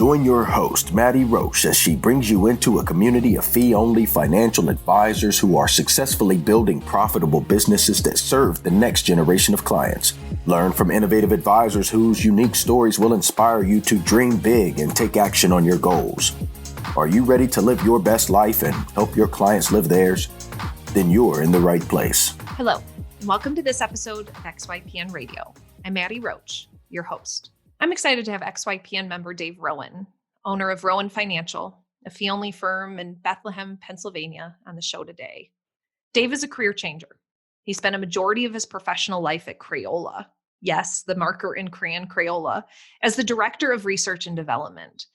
Join your host, Maddie Roach, as she brings you into a community of fee-only financial advisors who are successfully building profitable businesses that serve the next generation of clients. Learn from innovative advisors whose unique stories will inspire you to dream big and take action on your goals. Are you ready to live your best life and help your clients live theirs? Then you're in the right place. Hello, and welcome to this episode of XYPN Radio. I'm Maddie Roach, your host. I'm excited to have XYPN member Dave Rowan, owner of Rowan Financial, a fee-only firm in Bethlehem, Pennsylvania, on the show today. Dave is a career changer. He spent a majority of his professional life at Crayola, yes, the marker and crayon Crayola, as the director of research and development.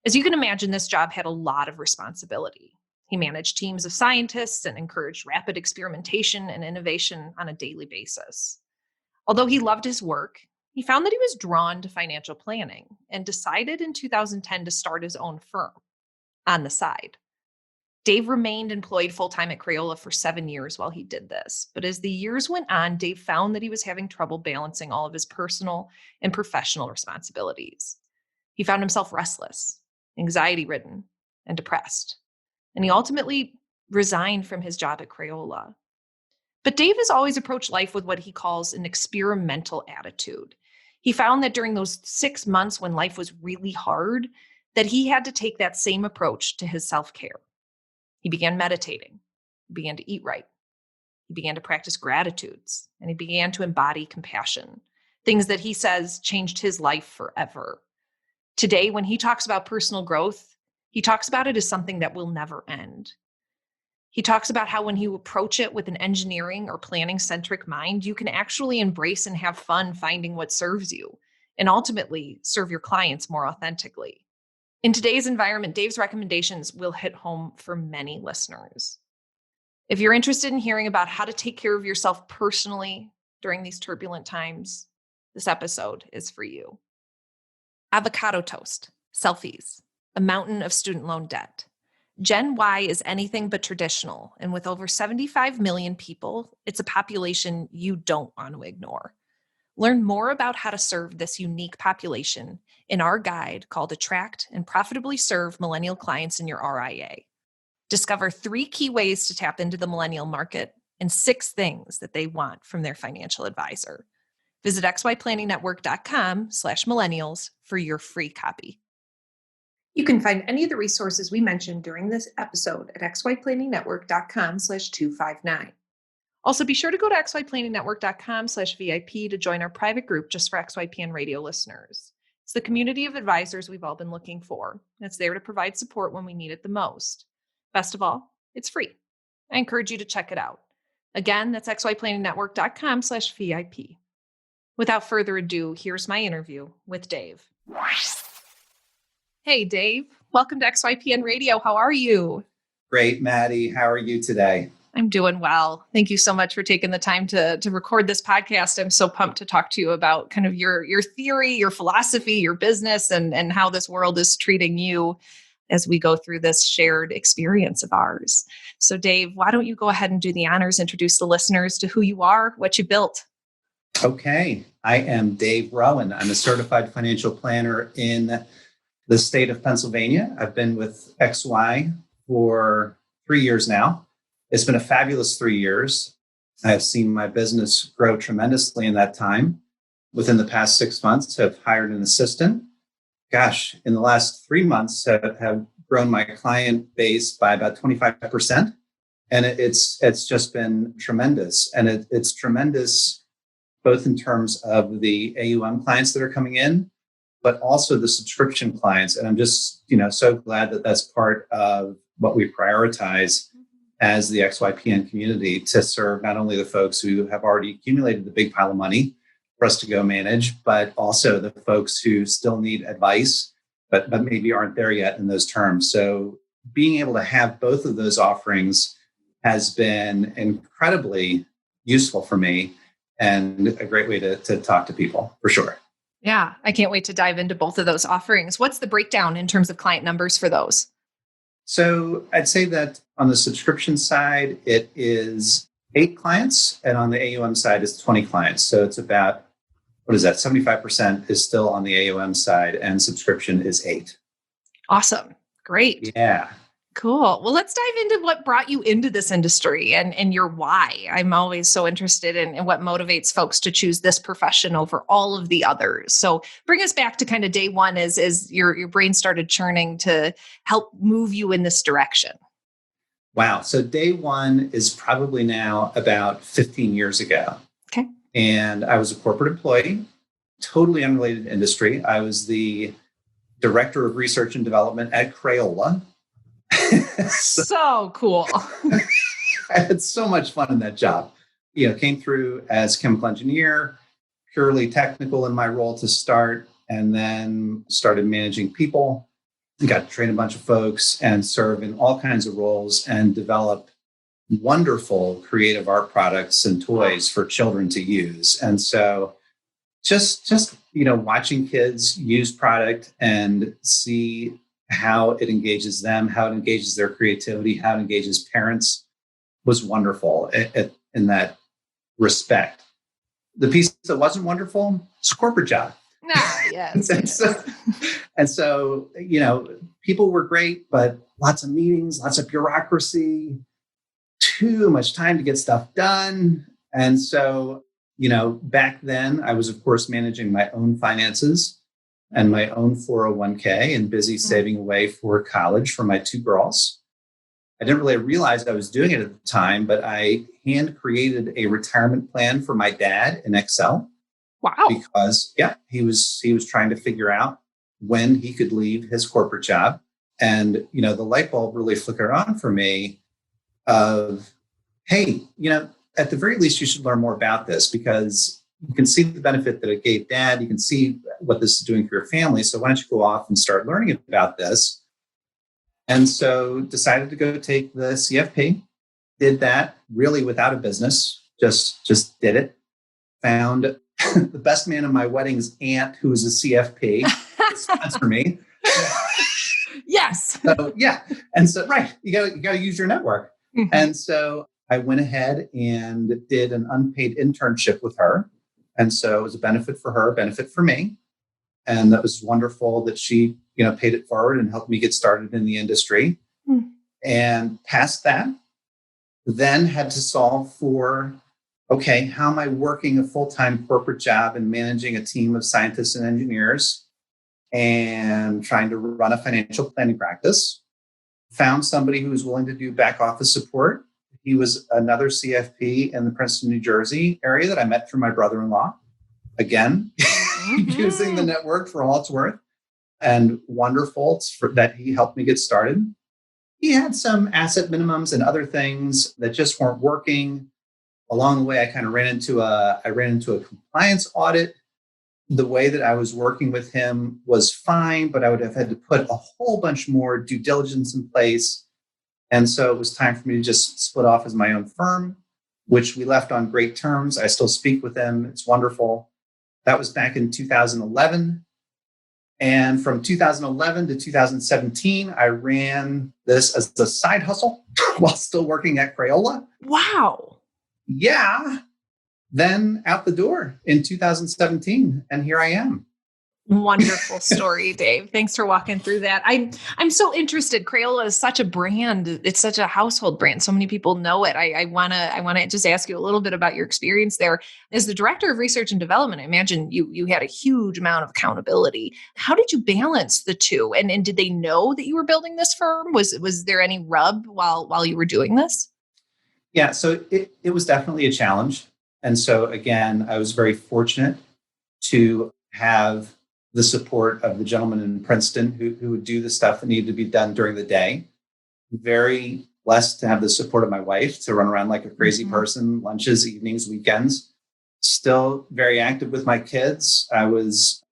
As you can imagine, this job had a lot of responsibility. He managed teams of scientists and encouraged rapid experimentation and innovation on a daily basis. Although he loved his work, he found that he was drawn to financial planning and decided in 2010 to start his own firm on the side. Dave remained employed full-time at Crayola for 7 years while he did this. But as the years went on, Dave found that he was having trouble balancing all of his personal and professional responsibilities. He found himself restless, anxiety-ridden, and depressed. And he ultimately resigned from his job at Crayola. But Dave has always approached life with what he calls an experimental attitude. He found that during those 6 months when life was really hard, that he had to take that same approach to his self-care. He began meditating. He began to eat right. He began to practice gratitudes, and he began to embody compassion, things that he says changed his life forever. Today, when he talks about personal growth, he talks about it as something that will never end. He talks about how when you approach it with an engineering or planning-centric mind, you can actually embrace and have fun finding what serves you and ultimately serve your clients more authentically. In today's environment, Dave's recommendations will hit home for many listeners. If you're interested in hearing about how to take care of yourself personally during these turbulent times, this episode is for you. Avocado toast, selfies, a mountain of student loan debt. Gen Y is anything but traditional, and with over 75 million people, it's a population you don't want to ignore. Learn more about how to serve this unique population in our guide called Attract and Profitably Serve Millennial Clients in Your RIA. Discover 3 key ways to tap into the millennial market and 6 things that they want from their financial advisor. Visit xyplanningnetwork.com/millennials for your free copy. You can find any of the resources we mentioned during this episode at xyplanningnetwork.com/259. Also, be sure to go to xyplanningnetwork.com/VIP to join our private group just for XYPN radio listeners. It's the community of advisors we've all been looking for. It's there to provide support when we need it the most. Best of all, it's free. I encourage you to check it out. Again, that's xyplanningnetwork.com/VIP. Without further ado, here's my interview with Dave. Hey, Dave. Welcome to XYPN Radio. How are you? Great, Maddie. How are you today? I'm doing well. Thank you so much for taking the time to record this podcast. I'm so pumped to talk to you about kind of your theory, your philosophy, your business, and how this world is treating you as we go through this shared experience of ours. So, Dave, why don't you go ahead and do the honors, introduce the listeners to who you are, what you built. Okay. I am Dave Rowan. I'm a certified financial planner in the state of Pennsylvania. I've been with XY for 3 years now. It's been a fabulous 3 years. I have seen my business grow tremendously in that time. Within the past 6 months, I've hired an assistant. Gosh, in the last 3 months, have grown my client base by about 25%. And it's just been tremendous. And it's tremendous both in terms of the AUM clients that are coming in, but also the subscription clients. And I'm just, so glad that that's part of what we prioritize as the XYPN community, to serve not only the folks who have already accumulated the big pile of money for us to go manage, but also the folks who still need advice, but maybe aren't there yet in those terms. So being able to have both of those offerings has been incredibly useful for me and a great way to talk to people, for sure. Yeah, I can't wait to dive into both of those offerings. What's the breakdown in terms of client numbers for those? So I'd say that on the subscription side, it is 8 clients, and on the AUM side, it's 20 clients. So it's about, 75% is still on the AUM side, and subscription is 8. Awesome. Great. Yeah. Cool. Well, let's dive into what brought you into this industry and your why. I'm always so interested in what motivates folks to choose this profession over all of the others. So bring us back to kind of day one as your brain started churning to help move you in this direction. Wow. So day one is probably now about 15 years ago. Okay. And I was a corporate employee, totally unrelated industry. I was the director of research and development at Crayola. So cool. I had so much fun in that job. Came through as chemical engineer, purely technical in my role to start, and then started managing people. Got to train a bunch of folks and serve in all kinds of roles and develop wonderful creative art products and toys for children to use. And so just watching kids use product and see how it engages them, how it engages their creativity, how it engages parents was wonderful in that respect. The piece that wasn't wonderful, it's a corporate job. Yes. and so, people were great, but lots of meetings, lots of bureaucracy, too much time to get stuff done. And so, back then I was, of course, managing my own finances and my own 401k and busy saving away for college for my two girls. I didn't really realize I was doing it at the time, but I hand created a retirement plan for my dad in Excel. Wow. Because he was trying to figure out when he could leave his corporate job. And, the light bulb really flickered on for me of, hey, at the very least, you should learn more about this because you can see the benefit that it gave dad. You can see what this is doing for your family. So why don't you go off and start learning about this? And so decided to go take the CFP, did that really without a business, just did it. Found the best man at my wedding's aunt, who was a CFP, sponsor me. Yes. So, yeah. And so, right, you got to use your network. Mm-hmm. And so I went ahead and did an unpaid internship with her. And so it was a benefit for her, benefit for me. And that was wonderful that she, paid it forward and helped me get started in the industry. And past that, then had to solve for, okay, how am I working a full-time corporate job and managing a team of scientists and engineers and trying to run a financial planning practice? Found somebody who was willing to do back office support. He was another CFP in the Princeton, New Jersey area that I met through my brother-in-law. Again, using the network for all it's worth. And wonderful that he helped me get started. He had some asset minimums and other things that just weren't working. Along the way, I kind of ran into a compliance audit. The way that I was working with him was fine, but I would have had to put a whole bunch more due diligence in place. And so it was time for me to just split off as my own firm, which we left on great terms. I still speak with him. It's wonderful. That was back in 2011. And from 2011 to 2017, I ran this as a side hustle while still working at Crayola. Wow. Yeah. Then out the door in 2017. And here I am. Wonderful story, Dave. Thanks for walking through that. I'm so interested. Crayola is such a brand. It's such a household brand. So many people know it. I wanna just ask you a little bit about your experience there. As the director of research and development, I imagine you had a huge amount of accountability. How did you balance the two? And did they know that you were building this firm? Was there any rub while you were doing this? Yeah, so it was definitely a challenge. And so again, I was very fortunate to have the support of the gentleman in Princeton who would do the stuff that needed to be done during the day. Very blessed to have the support of my wife to run around like a crazy person, lunches, evenings, weekends. Still very active with my kids. I was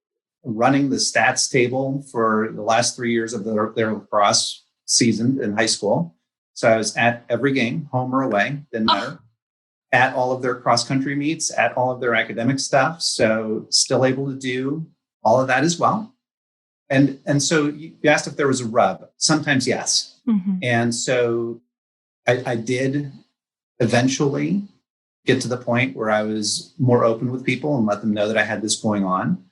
running the stats table for the last 3 years of their lacrosse season in high school. So I was at every game, home or away, didn't matter. At all of their cross-country meets, at all of their academic stuff. So still able to do all of that as well. And so you asked if there was a rub. Sometimes, yes. Mm-hmm. And so I did eventually get to the point where I was more open with people and let them know that I had this going on.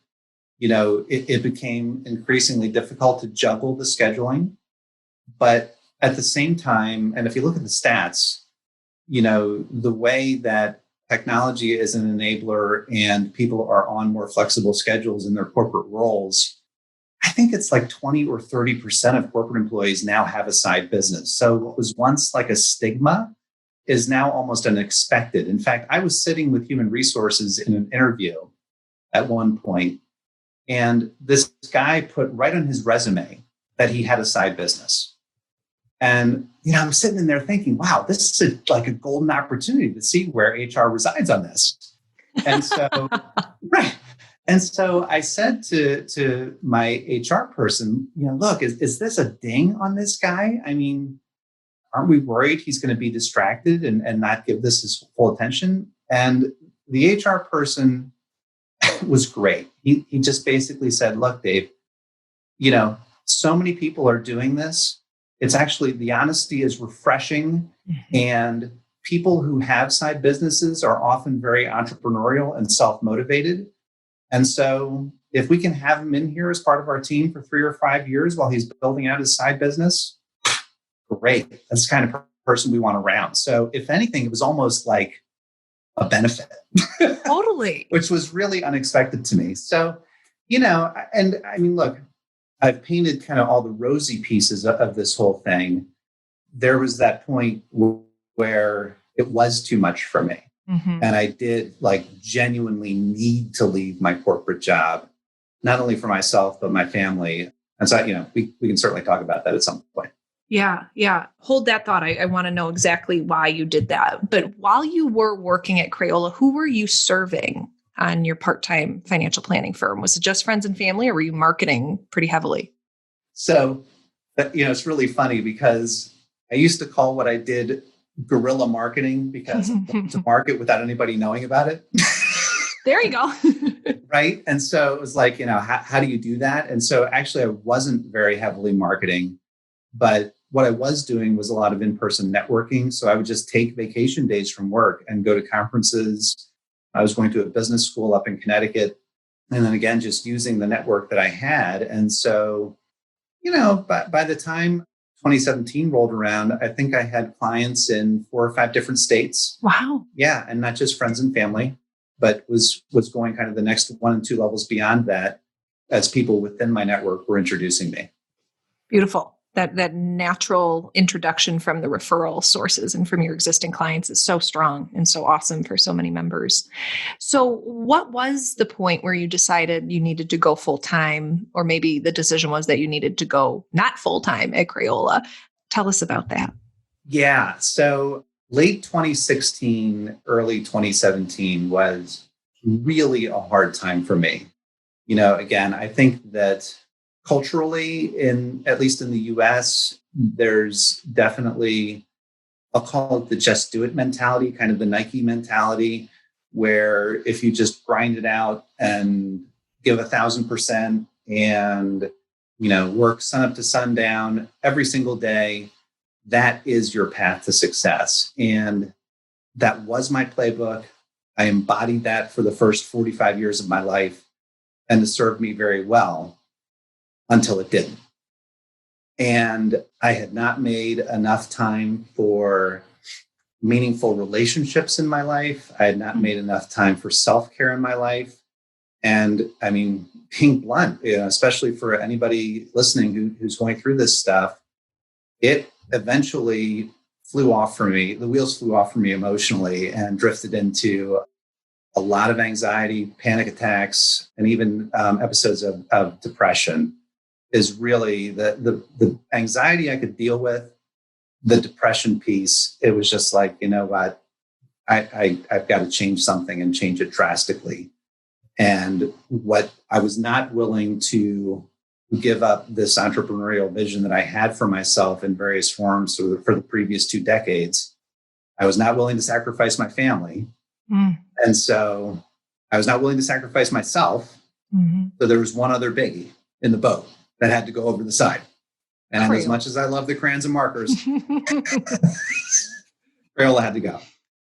it became increasingly difficult to juggle the scheduling. But at the same time, and if you look at the stats, the way that technology is an enabler and people are on more flexible schedules in their corporate roles, I think it's like 20 or 30% of corporate employees now have a side business. So what was once like a stigma is now almost unexpected. In fact, I was sitting with human resources in an interview at one point, and this guy put right on his resume that he had a side business. And, I'm sitting in there thinking, wow, this is like a golden opportunity to see where HR resides on this. And so, right. And so I said to my HR person, look, is this a ding on this guy? I mean, aren't we worried he's going to be distracted and not give this his full attention? And the HR person was great. He just basically said, look, Dave, so many people are doing this. It's actually, the honesty is refreshing. And people who have side businesses are often very entrepreneurial and self-motivated. And so if we can have him in here as part of our team for 3 or 5 years while he's building out his side business, great. That's the kind of person we want around. So if anything, it was almost like a benefit. Totally. Which was really unexpected to me. So, and I mean, look, I've painted kind of all the rosy pieces of this whole thing. There was that point where it was too much for me. And I did genuinely need to leave my corporate job, not only for myself, but my family. And so, we can certainly talk about that at some point. Yeah. Hold that thought. I want to know exactly why you did that. But while you were working at Crayola, who were you serving on your part-time financial planning firm? Was it just friends and family, or were you marketing pretty heavily? So, it's really funny because I used to call what I did guerrilla marketing because to market without anybody knowing about it. There you go. Right. And so it was like, how do you do that? And so actually I wasn't very heavily marketing, but what I was doing was a lot of in-person networking. So I would just take vacation days from work and go to conferences. I was going to a business school up in Connecticut. And then again, just using the network that I had. And so, by the time 2017 rolled around, I think I had clients in 4 or 5 different states. Wow. Yeah. And not just friends and family, but was going kind of the next 1 and 2 levels beyond that as people within my network were introducing me. Beautiful. That natural introduction from the referral sources and from your existing clients is so strong and so awesome for so many members. So what was the point where you decided you needed to go full-time, or maybe the decision was that you needed to go not full-time at Crayola? Tell us about that. Yeah. So late 2016, early 2017 was really a hard time for me. Again, I think that culturally, at least in the US, there's definitely, I'll call it the just do it mentality, kind of the Nike mentality, where if you just grind it out and give 1,000% and, work sun up to sundown every single day, that is your path to success. And that was my playbook. I embodied that for the first 45 years of my life, and it served me very well. Until it didn't. And I had not made enough time for meaningful relationships in my life. I had not made enough time for self-care in my life. And I mean, being blunt, especially for anybody listening who's going through this stuff, it eventually flew off for me. The wheels flew off for me emotionally and drifted into a lot of anxiety, panic attacks, and even episodes of depression. Is really the anxiety I could deal with, the depression piece. It was just like, what, I've got to change something and change it drastically. And what I was not willing to give up this entrepreneurial vision that I had for myself in various forms for the previous 2 decades. I was not willing to sacrifice my family. And so I was not willing to sacrifice myself. So there was one other biggie in the boat that had to go over the side. And as much as I love the crayons and markers, Crayola had to go.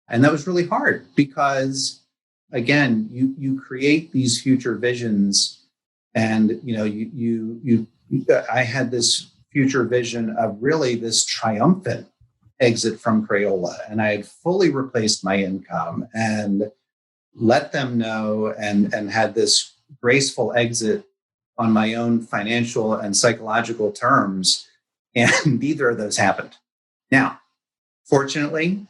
And that was really hard because, again, you create these future visions And, I had this future vision of really this triumphant exit from Crayola. And I had fully replaced my income and let them know and had this graceful exit on my own financial and psychological terms. And neither of those happened. Now, fortunately,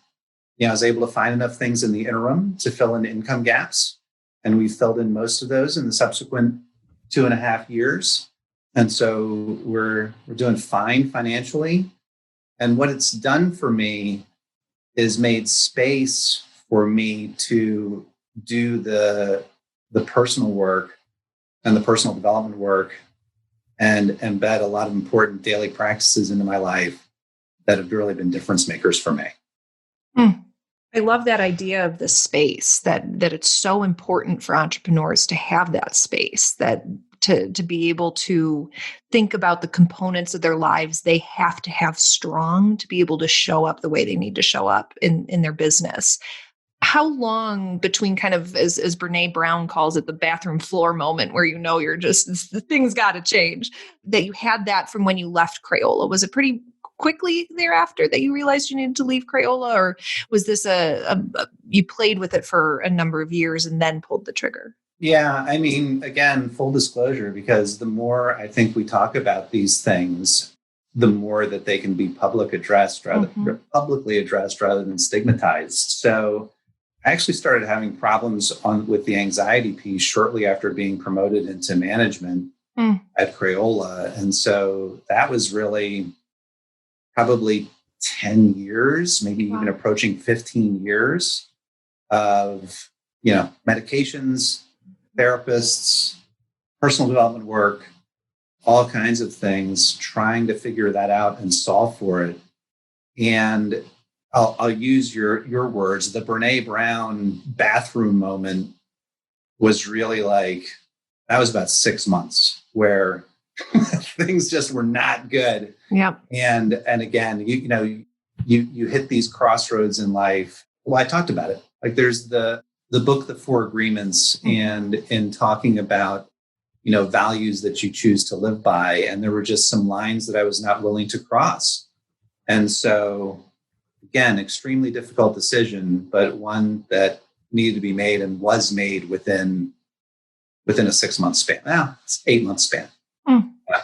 I was able to find enough things in the interim to fill in income gaps. And we filled in most of those in the subsequent 2.5 years. And so we're doing fine financially. And what it's done for me is made space for me to do the personal work and the personal development work and embed a lot of important daily practices into my life that have really been difference makers for me. I love that idea of the space, that it's so important for entrepreneurs to have that space, that to be able to think about the components of their lives they have to have strong to be able to show up the way they need to show up in their business. How long between kind of, as Brene Brown calls it, the bathroom floor moment where you're just, the things got to change, that you had that from when you left Crayola? Was it pretty quickly thereafter that you realized you needed to leave Crayola, or was this you played with it for a number of years and then pulled the trigger? Yeah, I mean, again, full disclosure, because the more I think we talk about these things, the more that they can be publicly addressed rather than stigmatized. So I actually started having problems with the anxiety piece shortly after being promoted into management at Crayola. And so that was really probably 10 years, maybe even approaching 15 years of, medications, therapists, personal development work, all kinds of things, trying to figure that out and solve for it. And I'll use your words. The Brene Brown bathroom moment was really that was about 6 months where things just were not good. Yeah. And again, you hit these crossroads in life. Well, I talked about it. There's the book, The Four Agreements, and in talking about, values that you choose to live by. And there were just some lines that I was not willing to cross. And so, again, extremely difficult decision, but one that needed to be made and was made within a 6-month span. Now it's 8-month span. Yeah.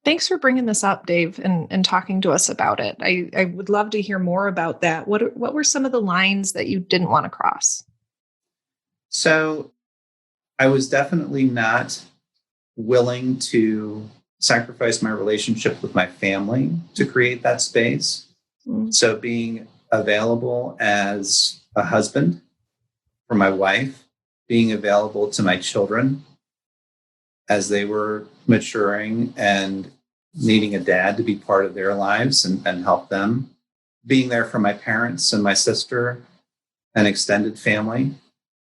Thanks for bringing this up, Dave, and talking to us about it. I would love to hear more about that. What were some of the lines that you didn't want to cross? So I was definitely not willing to sacrifice my relationship with my family to create that space. So being available as a husband for my wife, being available to my children as they were maturing and needing a dad to be part of their lives and help them, being there for my parents and my sister and extended family.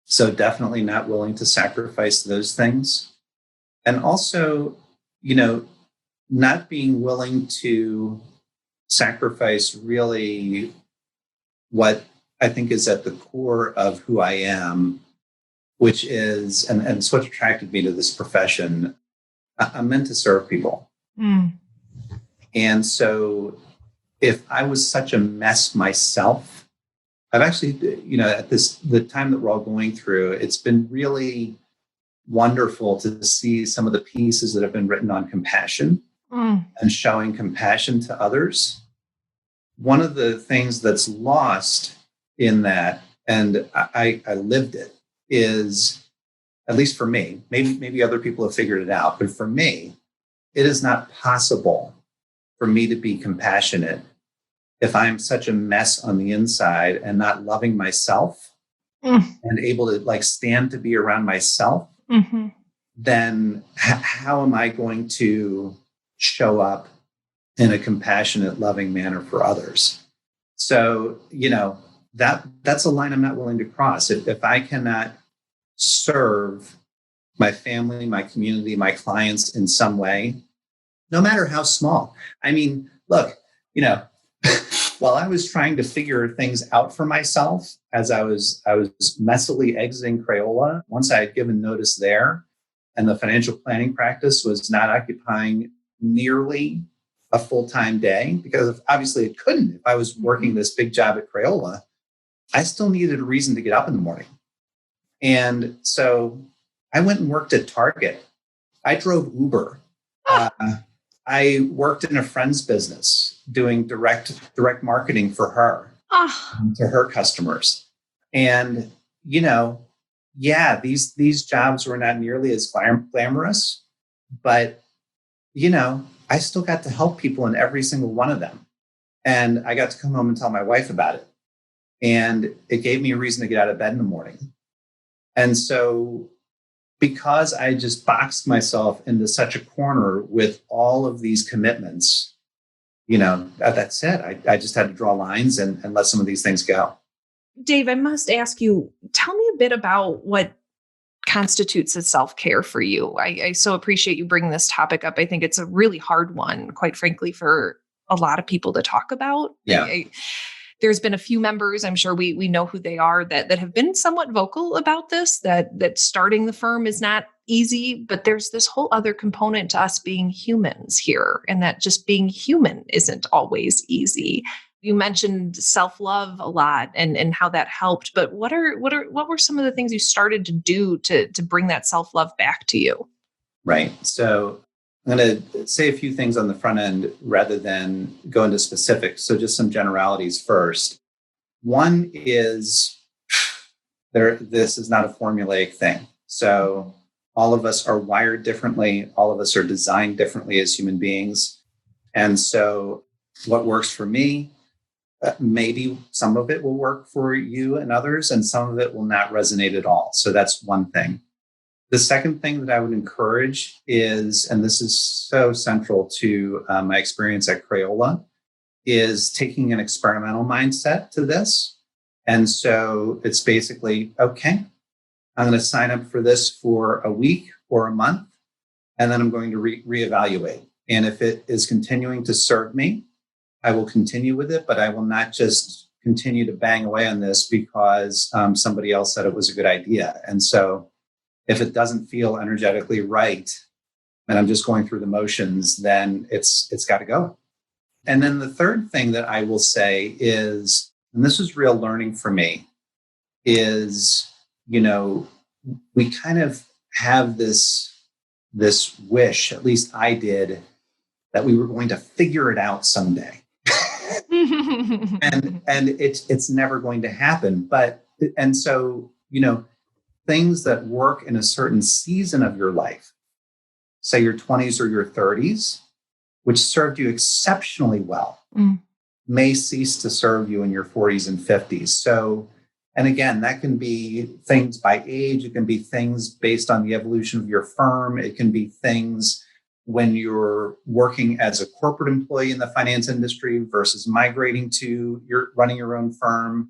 So definitely not willing to sacrifice those things. And also, not being willing to sacrifice really what I think is at the core of who I am, which is, and it's what attracted me to this profession. I'm meant to serve people. And so if I was such a mess myself, I've actually, at the time that we're all going through, it's been really wonderful to see some of the pieces that have been written on compassion and showing compassion to others. One of the things that's lost in that, and I lived it, is, at least for me, maybe other people have figured it out, but for me, it is not possible for me to be compassionate if I'm such a mess on the inside and not loving myself and able to stand to be around myself, then how am I going to show up in a compassionate, loving manner for others? So, that's a line I'm not willing to cross. If I cannot serve my family, my community, my clients in some way, no matter how small. I mean, look, while I was trying to figure things out for myself as I was messily exiting Crayola, once I had given notice there, and the financial planning practice was not occupying nearly a full-time day, because obviously it couldn't. If I was working this big job at Crayola, I still needed a reason to get up in the morning. And so I went and worked at Target. I drove Uber. I worked in a friend's business doing direct marketing for her, to her customers. And, these jobs were not nearly as glamorous, but, I still got to help people in every single one of them. And I got to come home and tell my wife about it. And it gave me a reason to get out of bed in the morning. And so because I just boxed myself into such a corner with all of these commitments, that's it. I just had to draw lines and let some of these things go. Dave, I must ask you, tell me a bit about what constitutes as self-care for you. I so appreciate you bringing this topic up. I think it's a really hard one, quite frankly, for a lot of people to talk about. Yeah. There's been a few members, I'm sure we know who they are, that have been somewhat vocal about this, that starting the firm is not easy, but there's this whole other component to us being humans here, and that just being human isn't always easy. You mentioned self-love a lot and how that helped, but what were some of the things you started to do to bring that self-love back to you? Right. So I'm going to say a few things on the front end rather than go into specifics. So just some generalities first. One is this is not a formulaic thing. So all of us are wired differently. All of us are designed differently as human beings. And so what works for me, maybe some of it will work for you and others, and some of it will not resonate at all. So that's one thing. The second thing that I would encourage is, and this is so central to my experience at Crayola, is taking an experimental mindset to this. And so it's basically, okay, I'm going to sign up for this for a week or a month, and then I'm going to reevaluate. And if it is continuing to serve me, I will continue with it, but I will not just continue to bang away on this because somebody else said it was a good idea. And so if it doesn't feel energetically right, and I'm just going through the motions, then it's got to go. And then the third thing that I will say is, and this was real learning for me, is, we kind of have this wish, at least I did, that we were going to figure it out someday. and it's never going to happen. And so, things that work in a certain season of your life, say your 20s or your 30s, which served you exceptionally well, may cease to serve you in your 40s and 50s. So, and again, that can be things by age. It can be things based on the evolution of your firm. It can be things when you're working as a corporate employee in the finance industry versus migrating to running your own firm.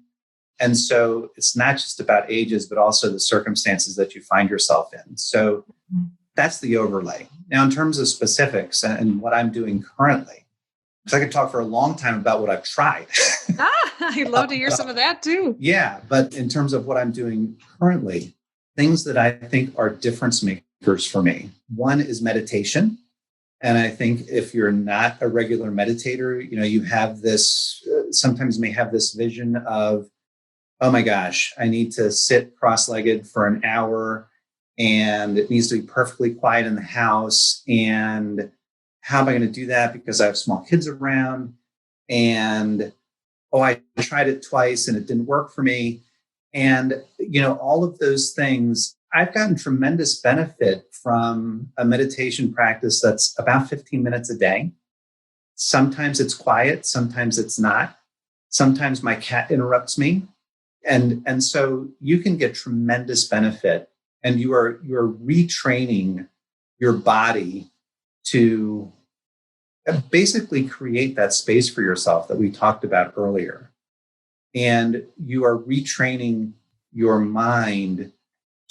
And so it's not just about ages, but also the circumstances that you find yourself in. So that's the overlay. Now, in terms of specifics and what I'm doing currently, because I could talk for a long time about what I've tried. I'd love to hear some of that too. Yeah. But in terms of what I'm doing currently, things that I think are difference makers for me. One is meditation. And I think if you're not a regular meditator, you have this, sometimes may have this vision of, oh my gosh, I need to sit cross-legged for an hour and it needs to be perfectly quiet in the house. And how am I going to do that? Because I have small kids around. And, I tried it twice and it didn't work for me. And, all of those things, I've gotten tremendous benefit from a meditation practice that's about 15 minutes a day. Sometimes it's quiet, sometimes it's not. Sometimes my cat interrupts me. And so you can get tremendous benefit, and you're retraining your body to basically create that space for yourself that we talked about earlier. And you are retraining your mind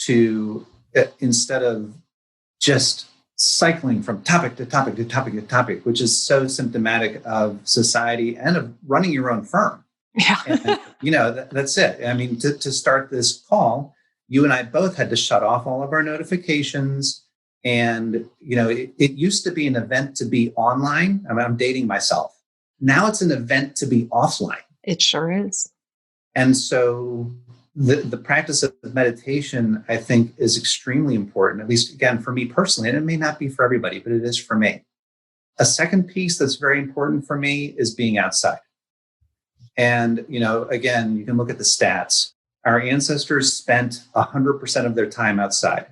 to, instead of just cycling from topic to topic to topic to topic, which is so symptomatic of society and of running your own firm. Yeah. And, that's it. I mean, to start this call, you and I both had to shut off all of our notifications. And, it used to be an event to be online. I mean, I'm dating myself. Now it's an event to be offline. It sure is. And so the practice of meditation, I think, is extremely important, at least, again, for me personally. And it may not be for everybody, but it is for me. A second piece that's very important for me is being outside. And, again, you can look at the stats. Our ancestors spent 100% of their time outside.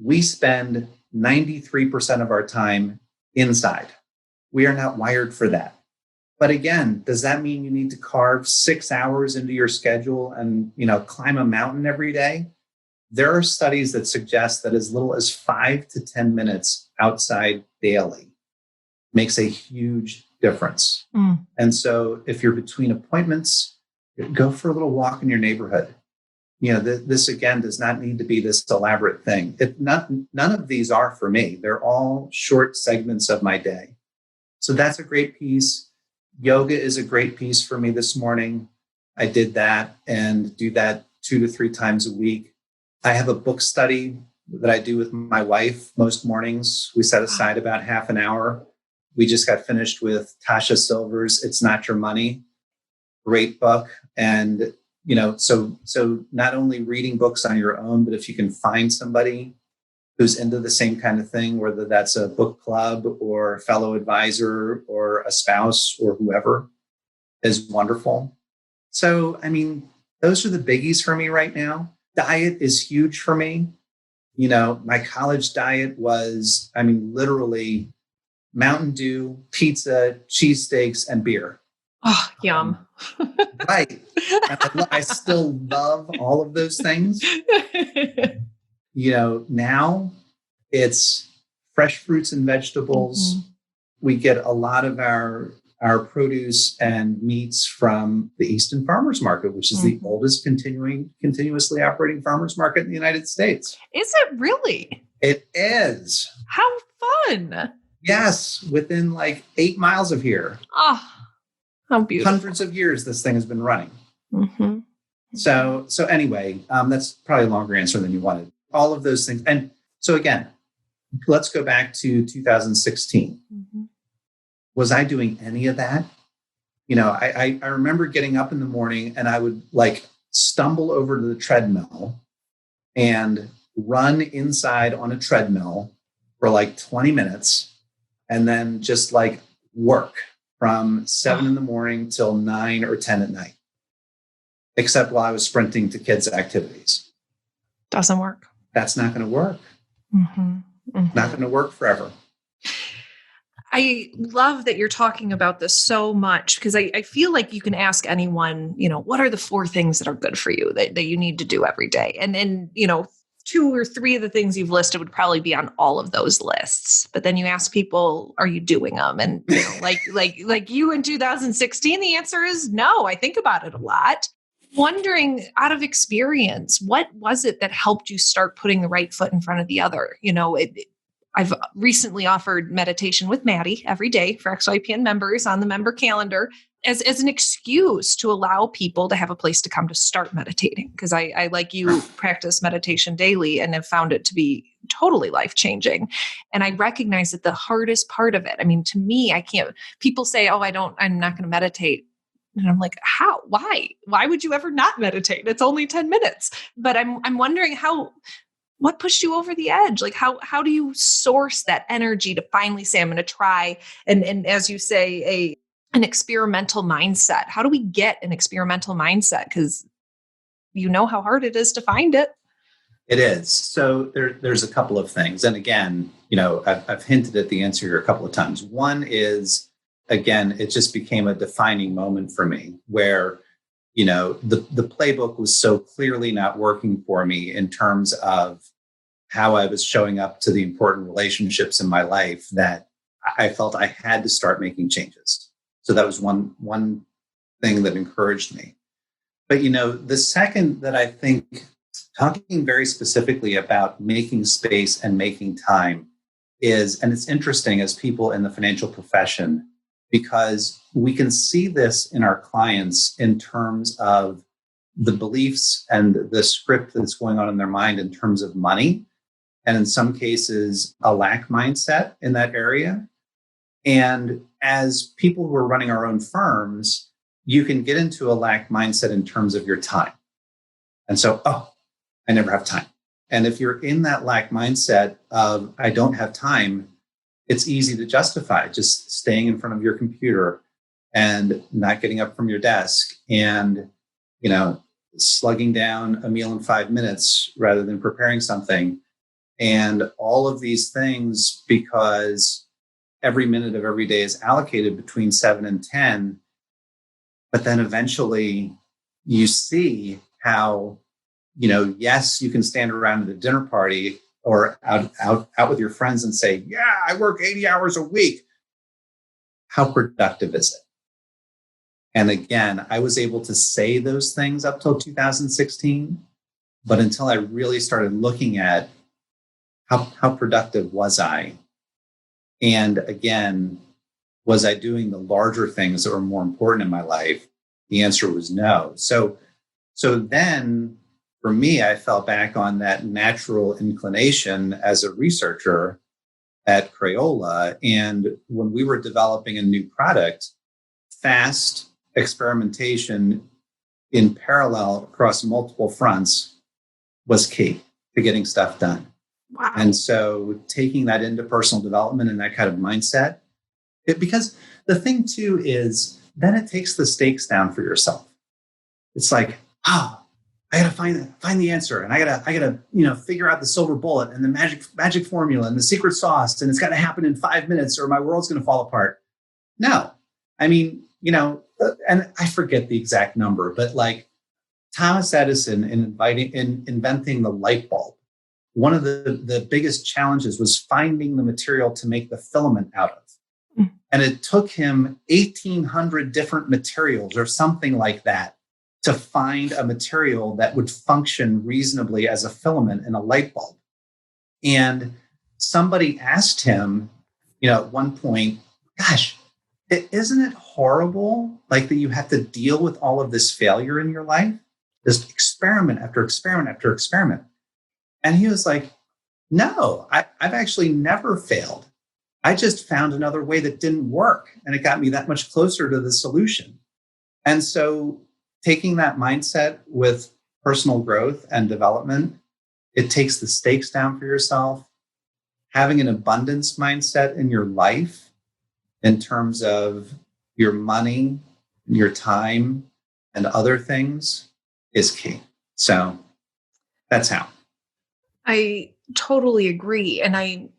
We spend 93% of our time inside. We are not wired for that. But again, does that mean you need to carve 6 hours into your schedule and, climb a mountain every day? There are studies that suggest that as little as 5 to 10 minutes outside daily makes a huge difference. And so if you're between appointments, go for a little walk in your neighborhood. This again does not need to be this elaborate thing. None of these are for me. They're all short segments of my day. So that's a great piece. Yoga is a great piece for me this morning. I did that and do that 2 to 3 times a week. I have a book study that I do with my wife most mornings. We set aside about half an hour. We just got finished with Tasha Silver's It's Not Your Money. Great book. And, so not only reading books on your own, but if you can find somebody who's into the same kind of thing, whether that's a book club or a fellow advisor or a spouse or whoever, is wonderful. So, those are the biggies for me right now. Diet is huge for me. My college diet was, literally Mountain Dew, pizza, cheesesteaks, and beer. Oh, yum. Right. I still love all of those things. Now it's fresh fruits and vegetables. Mm-hmm. We get a lot of our produce and meats from the Easton Farmers Market, which is the oldest continuously operating farmers market in the United States. Is it really? It is. How fun. Yes, within 8 miles of here. Oh, how beautiful. Hundreds of years this thing has been running. Mm-hmm. So anyway, that's probably a longer answer than you wanted. All of those things. And so again, let's go back to 2016. Mm-hmm. Was I doing any of that? I remember getting up in the morning and I would stumble over to the treadmill and run inside on a treadmill for 20 minutes and then just work from 7 in the morning till 9 or 10 at night, except while I was sprinting to kids' activities. Doesn't work. That's not going to work. Mm-hmm. Mm-hmm. Not going to work forever. I love that you're talking about this so much because I feel like you can ask anyone, what are the 4 things that are good for you that you need to do every day? And then, 2 or 3 of the things you've listed would probably be on all of those lists. But then you ask people, are you doing them? And like you in 2016, the answer is no. I think about it a lot. Wondering out of experience, what was it that helped you start putting the right foot in front of the other? I've recently offered meditation with Maddie every day for XYPN members on the member calendar as an excuse to allow people to have a place to come to start meditating. Because I like you, practice meditation daily and have found it to be totally life-changing. And I recognize that the hardest part of it, to me, people say, I'm not going to meditate. And I'm like, how? Why would you ever not meditate? It's only 10 minutes. But I'm wondering what pushed you over the edge? How do you source that energy to finally say, I'm going to try? And as you say, an experimental mindset. How do we get an experimental mindset? Because how hard it is to find it. It is. So there's a couple of things. And again, I've hinted at the answer here a couple of times. One is, again, it just became a defining moment for me where, the playbook was so clearly not working for me in terms of how I was showing up to the important relationships in my life that I felt I had to start making changes. So that was one thing that encouraged me. But, the second that I think, talking very specifically about making space and making time is, and it's interesting as people in the financial profession, because we can see this in our clients in terms of the beliefs and the script that's going on in their mind in terms of money. and in some cases, a lack mindset in that area. And as people who are running our own firms, you can get into a lack mindset in terms of your time. And so, I never have time. And if you're in that lack mindset of, I don't have time, it's easy to justify just staying in front of your computer and not getting up from your desk and, slugging down a meal in 5 minutes rather than preparing something. And all of these things, because every minute of every day is allocated between 7 and 10. But then eventually you see how, yes, you can stand around at a dinner party or out with your friends and say, yeah, I work 80 hours a week. How productive is it? And again, I was able to say those things up till 2016, but until I really started looking at how productive was I? And again, was I doing the larger things that were more important in my life? The answer was no. So then for me, I fell back on that natural inclination as a researcher at Crayola. And when we were developing a new product, fast experimentation in parallel across multiple fronts was key to getting stuff done. Wow. And so taking that into personal development and that kind of mindset, because the thing too is then it takes the stakes down for yourself. It's like, I gotta find the answer, and I gotta figure out the silver bullet and the magic formula and the secret sauce, and it's gotta happen in 5 minutes or my world's gonna fall apart. No, I mean, and I forget the exact number, but like Thomas Edison in inventing the light bulb, one of the biggest challenges was finding the material to make the filament out of. And it took him 1,800 different materials or something like that to find a material that would function reasonably as a filament in a light bulb. And somebody asked him, at one point, gosh, isn't it horrible like that you have to deal with all of this failure in your life? This experiment after experiment after experiment. And he was like, no, I've actually never failed. I just found another way that didn't work. And it got me that much closer to the solution. And so taking that mindset with personal growth and development, it takes the stakes down for yourself. Having an abundance mindset in your life in terms of your money, your time, and other things is key. So that's how. I totally agree. And I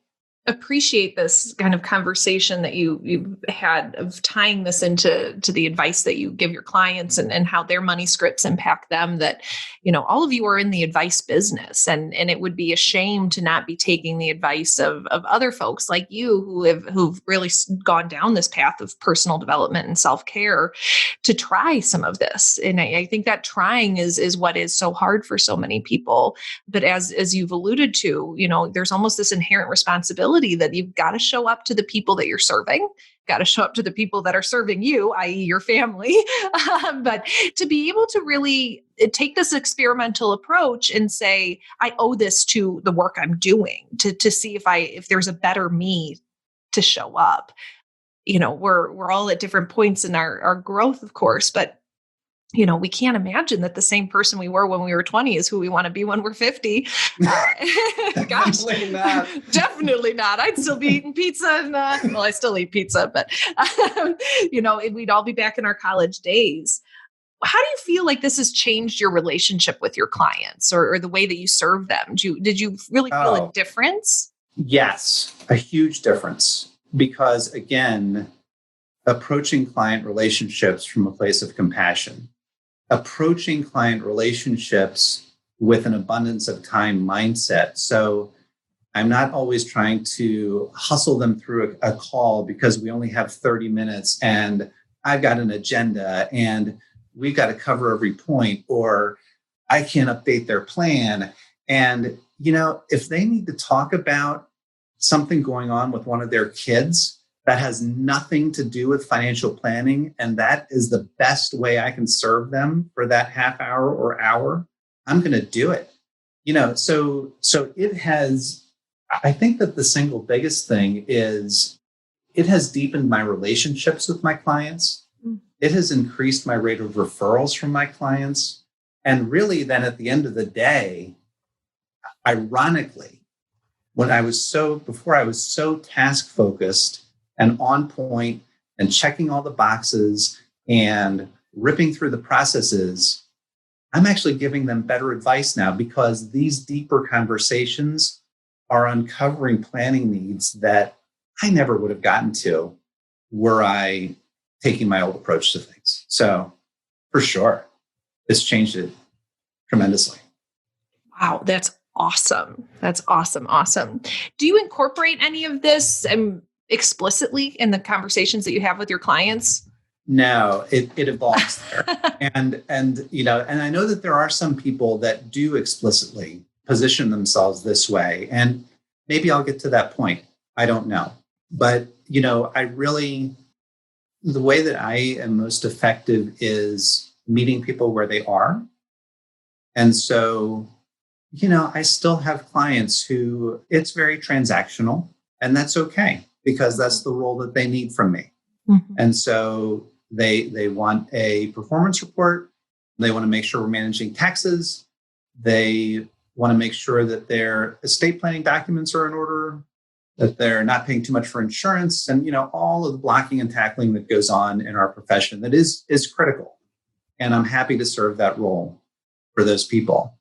appreciate this kind of conversation that you had of tying this into the advice that you give your clients and how their money scripts impact them, that, all of you are in the advice business, and it would be a shame to not be taking the advice of other folks like you who've really gone down this path of personal development and self-care to try some of this. And I think that trying is what is so hard for so many people. But as you've alluded to, there's almost this inherent responsibility that you've got to show up to the people that you're serving, got to show up to the people that are serving you, i.e. your family. But to be able to really take this experimental approach and say, I owe this to the work I'm doing to see if there's a better me to show up. We're all at different points in our growth, of course, but we can't imagine that the same person we were when we were 20 is who we want to be when we're 50. Gosh, definitely not. I'd still be eating pizza. And, I still eat pizza, but, we'd all be back in our college days. How do you feel like this has changed your relationship with your clients or the way that you serve them? Did you really feel a difference? Yes, a huge difference. Because again, approaching client relationships from a place of compassion, approaching client relationships with an abundance of time mindset. So I'm not always trying to hustle them through a call because we only have 30 minutes and I've got an agenda and we've got to cover every point, or I can't update their plan. And, if they need to talk about something going on with one of their kids that has nothing to do with financial planning, and that is the best way I can serve them for that half hour or hour, I'm going to do it. So it has I think that the single biggest thing is it has deepened my relationships with my clients. It has increased my rate of referrals from my clients. And really, then at the end of the day, ironically, before I was so task focused and on point and checking all the boxes and ripping through the processes, I'm actually giving them better advice now because these deeper conversations are uncovering planning needs that I never would have gotten to were I taking my old approach to things. So for sure, it's changed it tremendously. Wow, that's awesome. That's awesome. Awesome. Do you incorporate any of this explicitly in the conversations that you have with your clients? No, it evolves there. And I know that there are some people that do explicitly position themselves this way. And maybe I'll get to that point. I don't know. But, the way that I am most effective is meeting people where they are. And so, I still have clients who it's very transactional, and that's okay because that's the role that they need from me. Mm-hmm. And so they want a performance report. They want to make sure we're managing taxes. They want to make sure that their estate planning documents are in order, that they're not paying too much for insurance, and all of the blocking and tackling that goes on in our profession that is critical. And I'm happy to serve that role for those people.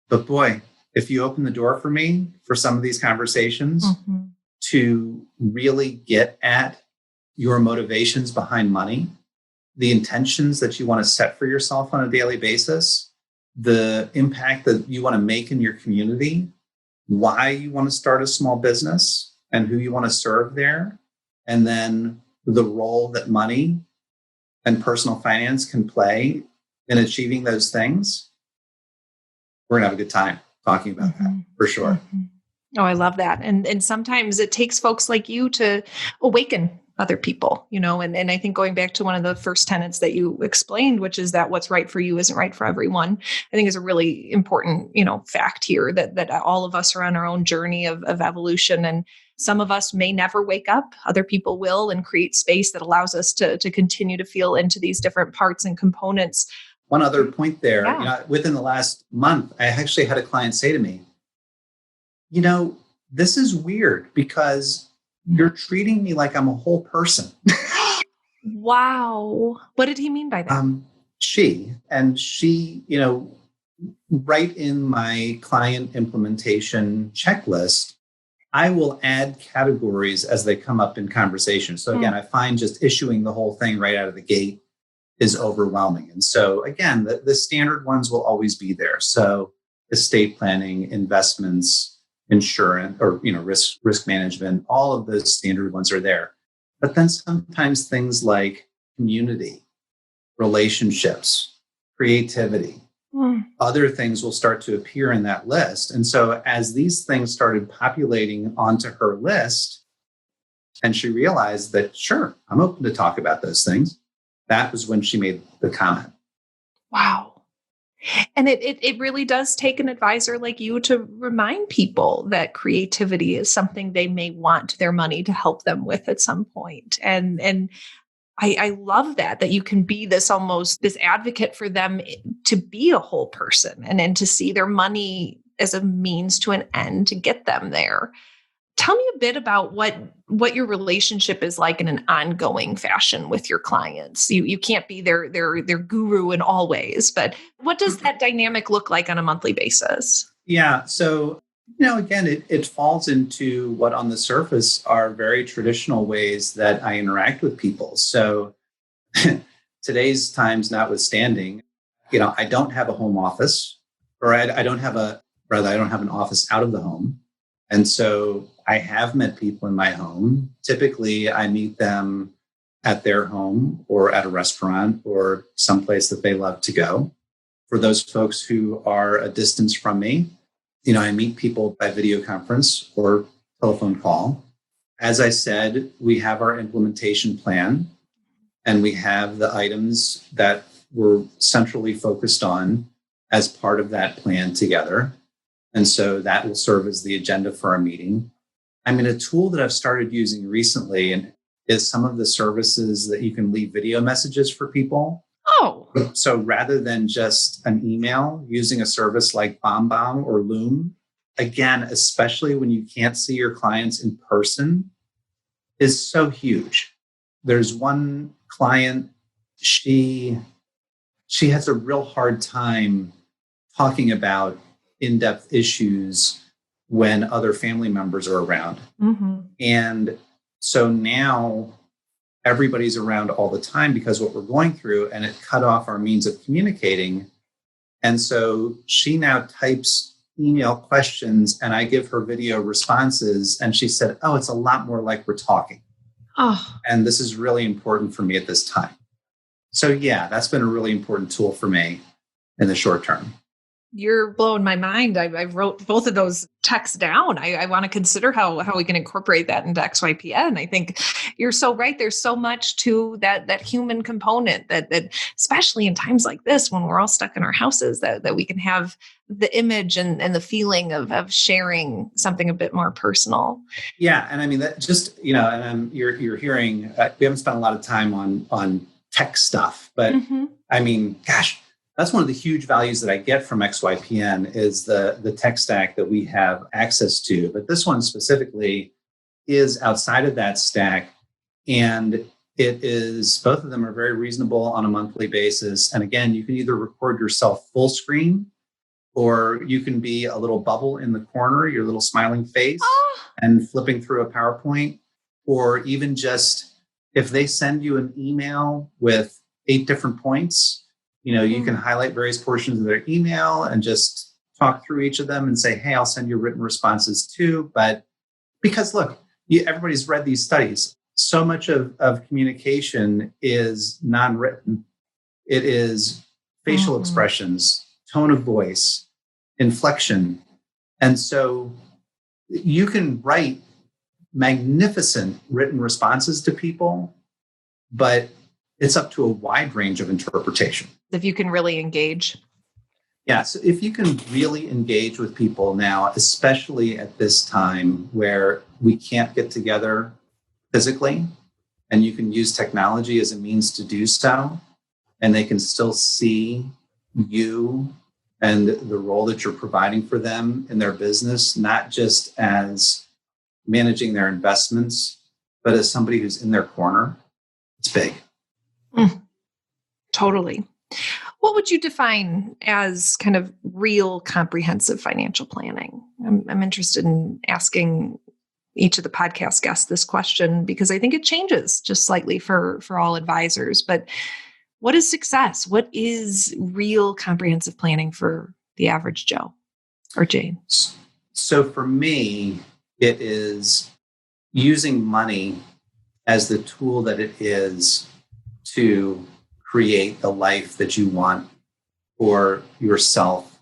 But boy, if you open the door for me for some of these conversations mm-hmm. to really get at your motivations behind money, the intentions that you want to set for yourself on a daily basis, the impact that you want to make in your community, why you want to start a small business and who you want to serve there, and then the role that money and personal finance can play in achieving those things, we're going to have a good time talking about mm-hmm. that for sure. Mm-hmm. Oh, I love that. And sometimes it takes folks like you to awaken other people, and I think going back to one of the first tenets that you explained, which is that what's right for you isn't right for everyone, I think is a really important, fact here that all of us are on our own journey of evolution. And some of us may never wake up, other people will, and create space that allows us to continue to feel into these different parts and components. One other point there, within the last month, I actually had a client say to me, this is weird because you're treating me like I'm a whole person. Wow. What did he mean by that? She, right in my client implementation checklist, I will add categories as they come up in conversation. So again, I find just issuing the whole thing right out of the gate is overwhelming. And so again, the standard ones will always be there. So estate planning, investments, insurance, or risk management, all of those standard ones are there. But then sometimes things like community, relationships, creativity, other things will start to appear in that list. And so as these things started populating onto her list, and she realized that, sure, I'm open to talk about those things, that was when she made the comment. Wow. And it really does take an advisor like you to remind people that creativity is something they may want their money to help them with at some point. And I love that you can be this advocate for them to be a whole person and to see their money as a means to an end to get them there. Tell me a bit about what your relationship is like in an ongoing fashion with your clients. You can't be their guru in all ways, but what does that dynamic look like on a monthly basis? Yeah. So, again, it falls into what on the surface are very traditional ways that I interact with people. So today's times notwithstanding, I don't have a home office, or I don't have an office out of the home. And so I have met people in my home. Typically, I meet them at their home or at a restaurant or someplace that they love to go. For those folks who are a distance from me, I meet people by video conference or telephone call. As I said, we have our implementation plan, and we have the items that we're centrally focused on as part of that plan together. And so that will serve as the agenda for our meeting. I mean, a tool that I've started using recently and is some of the services that you can leave video messages for people. Oh, So rather than just an email, using a service like BombBomb or Loom, again, especially when you can't see your clients in person, is so huge. There's one client, she has a real hard time talking about in-depth issues when other family members are around. mm-hmm. And so now everybody's around all the time because what we're going through, and it cut off our means of communicating. And so she now types email questions and I give her video responses. And she said, oh, it's a lot more like we're talking. Oh, And this is really important for me at this time. So yeah, that's been a really important tool for me in the short term. you're blowing my mind. I wrote both of those texts down. I want to consider how we can incorporate that into XYPN. I think you're so right. There's so much to that human component that especially in times like this, when we're all stuck in our houses, that we can have the image and the feeling of sharing something a bit more personal. Yeah. And I mean, that just, and you're hearing, we haven't spent a lot of time on tech stuff, but Mm-hmm. I mean, gosh, that's one of the huge values that I get from XYPN is the tech stack that we have access to. But this one specifically is outside of that stack. And it is, both of them are very reasonable on a monthly basis. And again, you can either record yourself full screen or you can be a little bubble in the corner, your little smiling face and flipping through a PowerPoint, or even just if they send you an email with 8 different points, you can highlight various portions of their email and just talk through each of them and say, hey, I'll send you written responses too. But because look, everybody's read these studies. So much of communication is non-written. It is facial expressions, tone of voice, inflection. And so you can write magnificent written responses to people, but it's up to a wide range of interpretation. If you can really engage. Yeah, so if you can really engage with people now, especially at this time where we can't get together physically, and you can use technology as a means to do so, and they can still see you and the role that you're providing for them in their business, not just as managing their investments, but as somebody who's in their corner, it's big. Totally. What would you define as kind of real comprehensive financial planning? I'm interested in asking each of the podcast guests this question because I think it changes just slightly for all advisors. But what is success? What is real comprehensive planning for the average Joe or Jane? So for me, it is using money as the tool that it is to create the life that you want for yourself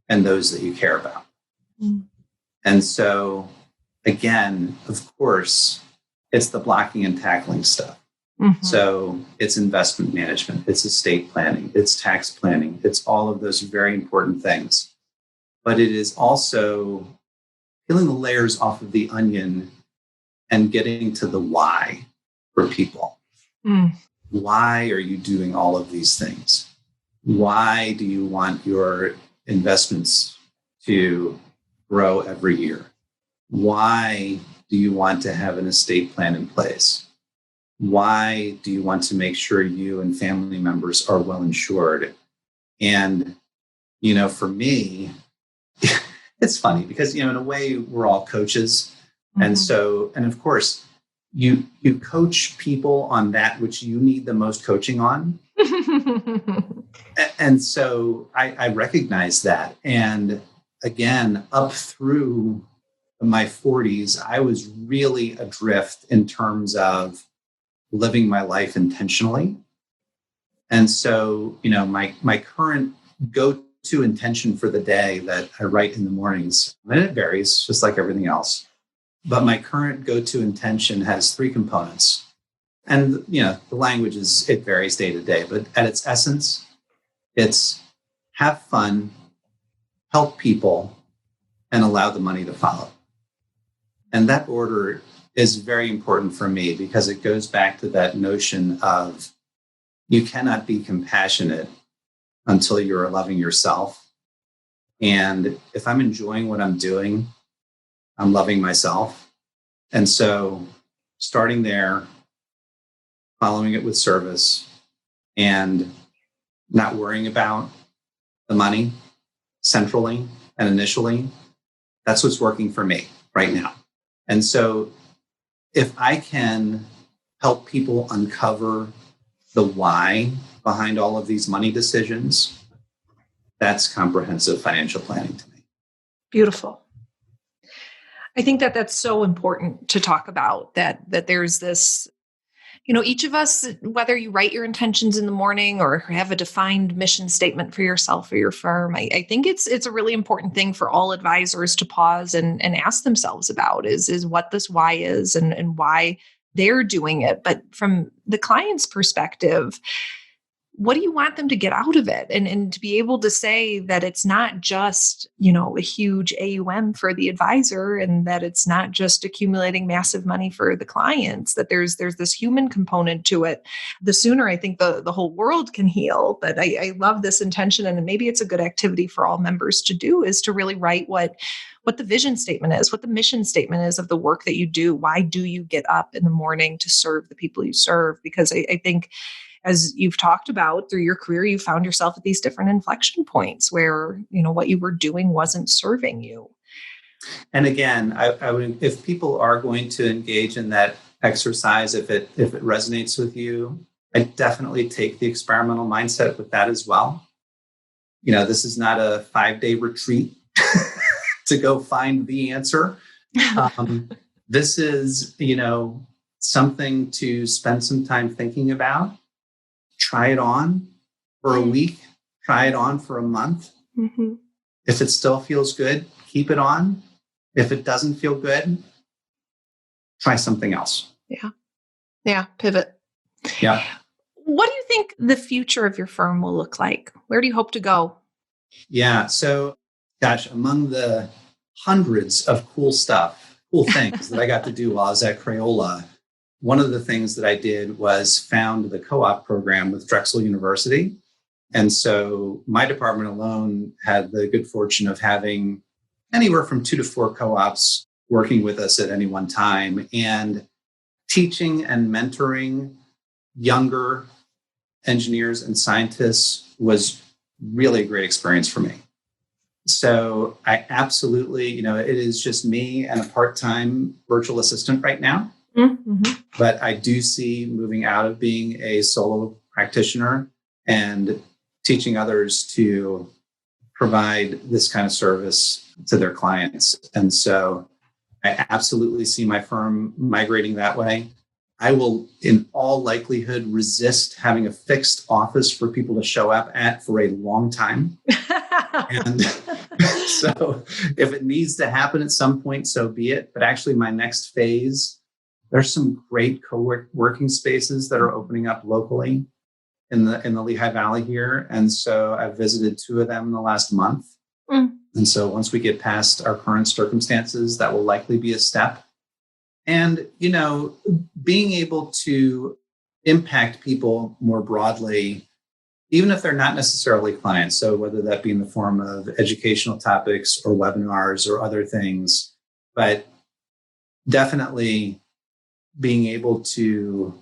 and those that you care about. And so, again, of course, it's the blocking and tackling stuff. So it's investment management, it's estate planning, it's tax planning, it's all of those very important things. But it is also peeling the layers off of the onion and getting to the why for people. Why are you doing all of these things? Why do you want your investments to grow every year? Why do you want to have an estate plan in place? Why do you want to make sure you and family members are well insured? And, for me, it's funny because, in a way, we're all coaches. And so, and of course, you coach people on that which you need the most coaching on. And so I recognize that. And again, up through my 40s, I was really adrift in terms of living my life intentionally. And so, my current go-to intention for the day that I write in the mornings, and it varies just like everything else. But my current go-to intention has 3 components. And, the language it varies day to day, but at its essence, it's have fun, help people, and allow the money to follow. And that order is very important for me because it goes back to that notion of you cannot be compassionate until you're loving yourself. And if I'm enjoying what I'm doing, I'm loving myself. And so starting there, following it with service, and not worrying about the money centrally and initially, that's what's working for me right now. And so if I can help people uncover the why behind all of these money decisions, that's comprehensive financial planning to me. Beautiful. I think that that's so important to talk about, that there's this, each of us, whether you write your intentions in the morning or have a defined mission statement for yourself or your firm, I think it's a really important thing for all advisors to pause and ask themselves about is what this why is and why they're doing it. But from the client's perspective, what do you want them to get out of it? And to be able to say that it's not just, a huge AUM for the advisor, and that it's not just accumulating massive money for the clients, that there's this human component to it. The sooner I think the whole world can heal. But I love this intention, and maybe it's a good activity for all members to do, is to really write what the vision statement is, what the mission statement is of the work that you do. Why do you get up in the morning to serve the people you serve? Because I think, as you've talked about through your career, you found yourself at these different inflection points where, what you were doing wasn't serving you. And again, I would, if people are going to engage in that exercise, if it resonates with you, I definitely take the experimental mindset with that as well. This is not a 5-day retreat to go find the answer. This is, something to spend some time thinking about. Try it on for a week, try it on for a month. Mm-hmm. If it still feels good, keep it on. If it doesn't feel good, try something else. Yeah. Pivot. Yeah. What do you think the future of your firm will look like? Where do you hope to go? Yeah. So, among the hundreds of cool things that I got to do while I was at Crayola, one of the things that I did was found the co-op program with Drexel University. And so my department alone had the good fortune of having anywhere from 2 to 4 co-ops working with us at any one time, and teaching and mentoring younger engineers and scientists was really a great experience for me. So I absolutely, it is just me and a part-time virtual assistant right now. Mm-hmm. But I do see moving out of being a solo practitioner and teaching others to provide this kind of service to their clients. And so I absolutely see my firm migrating that way. I will, in all likelihood, resist having a fixed office for people to show up at for a long time. And so if it needs to happen at some point, so be it. But actually, my next phase, there's some great co-working spaces that are opening up locally in the Lehigh Valley here. And so I've visited 2 of them in the last month. And so once we get past our current circumstances, that will likely be a step. And, being able to impact people more broadly, even if they're not necessarily clients. So whether that be in the form of educational topics or webinars or other things, but definitely being able to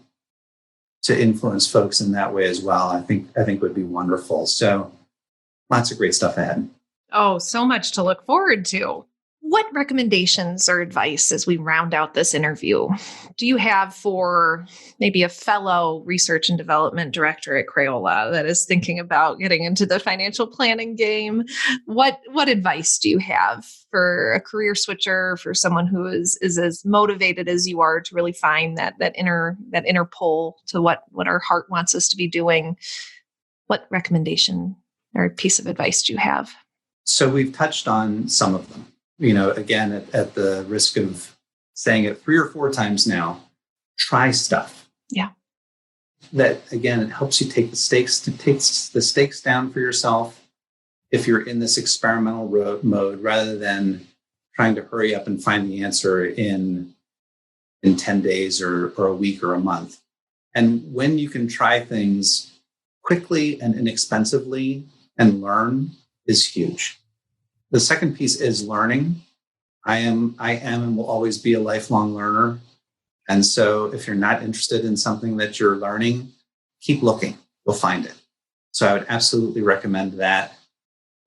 influence folks in that way as well, I think would be wonderful. So lots of great stuff ahead. Oh, so much to look forward to. What recommendations or advice, as we round out this interview, do you have for maybe a fellow research and development director at Crayola that is thinking about getting into the financial planning game? What advice do you have for a career switcher, for someone who is as motivated as you are to really find that inner pull to what our heart wants us to be doing? What recommendation or piece of advice do you have? So we've touched on some of them. Again, at the risk of saying it 3 or 4 times now, try stuff. Yeah. That, again, it helps you take the stakes down for yourself if you're in this experimental mode, rather than trying to hurry up and find the answer in 10 days or a week or a month. And when you can try things quickly and inexpensively and learn is huge. The second piece is learning. I am and will always be a lifelong learner. And so if you're not interested in something that you're learning, keep looking, you'll find it. So I would absolutely recommend that.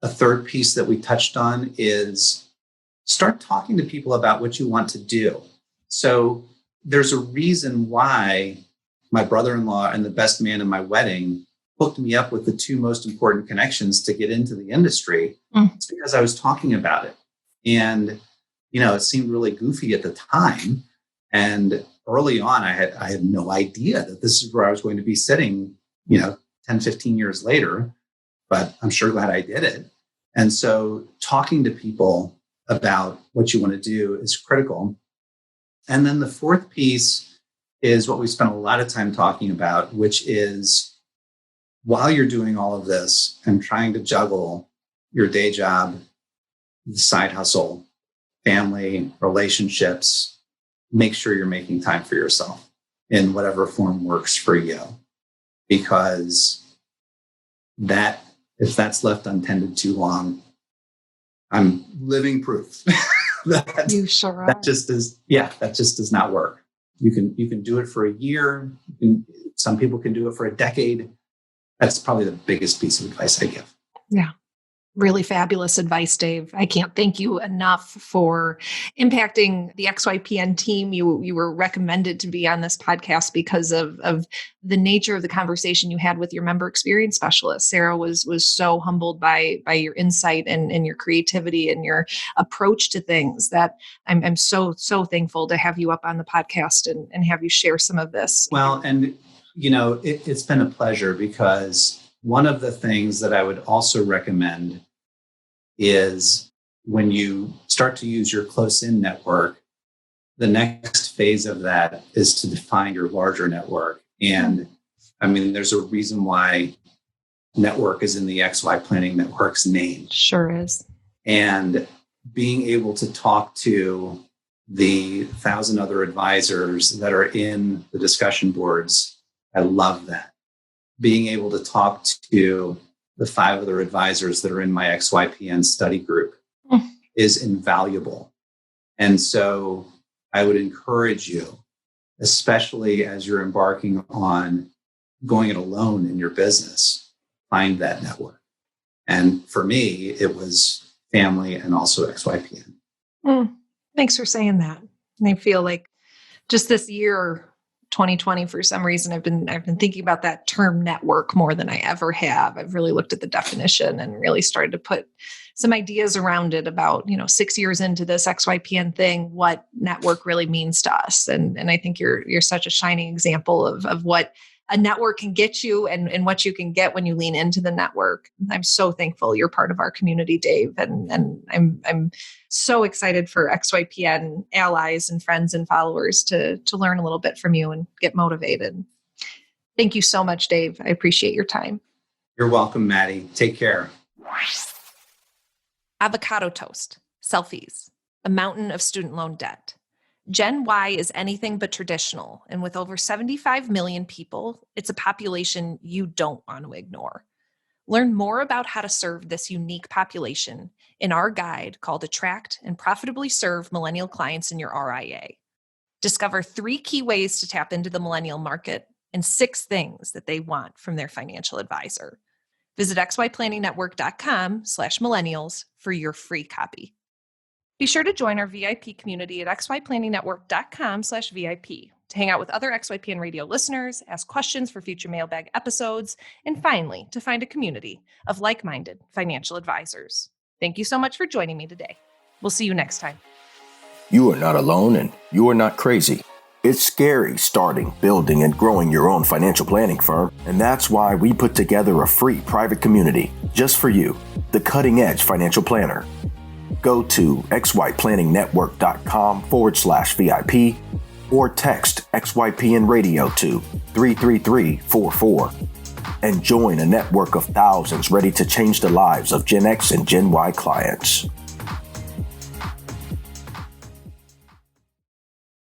A third piece that we touched on is start talking to people about what you want to do. So there's a reason why my brother-in-law and the best man in my wedding hooked me up with the two most important connections to get into the industry. It's because I was talking about it. And, it seemed really goofy at the time. And early on, I had no idea that this is where I was going to be sitting, 10, 15 years later, but I'm sure glad I did it. And so talking to people about what you want to do is critical. And then the fourth piece is what we spent a lot of time talking about, which is while you're doing all of this and trying to juggle your day job, the side hustle, family, relationships, make sure you're making time for yourself in whatever form works for you. Because if that's left untended too long, I'm living proof that You sure are. that just does not work. You can do it for a year. Some people can do it for a decade. That's probably the biggest piece of advice I give. Yeah. Really fabulous advice, Dave. I can't thank you enough for impacting the XYPN team. You were recommended to be on this podcast because of the nature of the conversation you had with your member experience specialist. Sarah was so humbled by your insight and your creativity and your approach to things that I'm so thankful to have you up on the podcast and have you share some of this. Well, and it's been a pleasure, because one of the things that I would also recommend is when you start to use your close-in network, the next phase of that is to define your larger network. And there's a reason why network is in the XY Planning Network's name. Sure is. And being able to talk to the 1,000 other advisors that are in the discussion boards, I love that. Being able to talk to the 5 other advisors that are in my XYPN study group is invaluable. And so I would encourage you, especially as you're embarking on going it alone in your business, find that network. And for me, it was family and also XYPN. Thanks for saying that. And I feel like just this year, 2020, for some reason, I've been thinking about that term network more than I ever have. I've really looked at the definition and really started to put some ideas around it about, 6 years into this XYPN thing, what network really means to us. And I think you're such a shining example of what a network can get you and what you can get when you lean into the network. I'm so thankful you're part of our community, Dave. And I'm so excited for XYPN allies and friends and followers to learn a little bit from you and get motivated. Thank you so much, Dave. I appreciate your time. You're welcome, Maddie. Take care. Avocado toast, selfies, a mountain of student loan debt. Gen Y is anything but traditional, and with over 75 million people, it's a population you don't want to ignore. Learn more about how to serve this unique population in our guide called Attract and Profitably Serve Millennial Clients in Your RIA. Discover 3 key ways to tap into the millennial market and 6 things that they want from their financial advisor. Visit xyplanningnetwork.com/millennials for your free copy. Be sure to join our VIP community at xyplanningnetwork.com/VIP to hang out with other XYPN radio listeners, ask questions for future mailbag episodes, and finally, to find a community of like-minded financial advisors. Thank you so much for joining me today. We'll see you next time. You are not alone, and you are not crazy. It's scary starting, building, and growing your own financial planning firm, and that's why we put together a free private community just for you, the Cutting Edge Financial Planner. Go to xyplanningnetwork.com/VIP or text XYPN Radio to 33344 and join a network of thousands ready to change the lives of Gen X and Gen Y clients.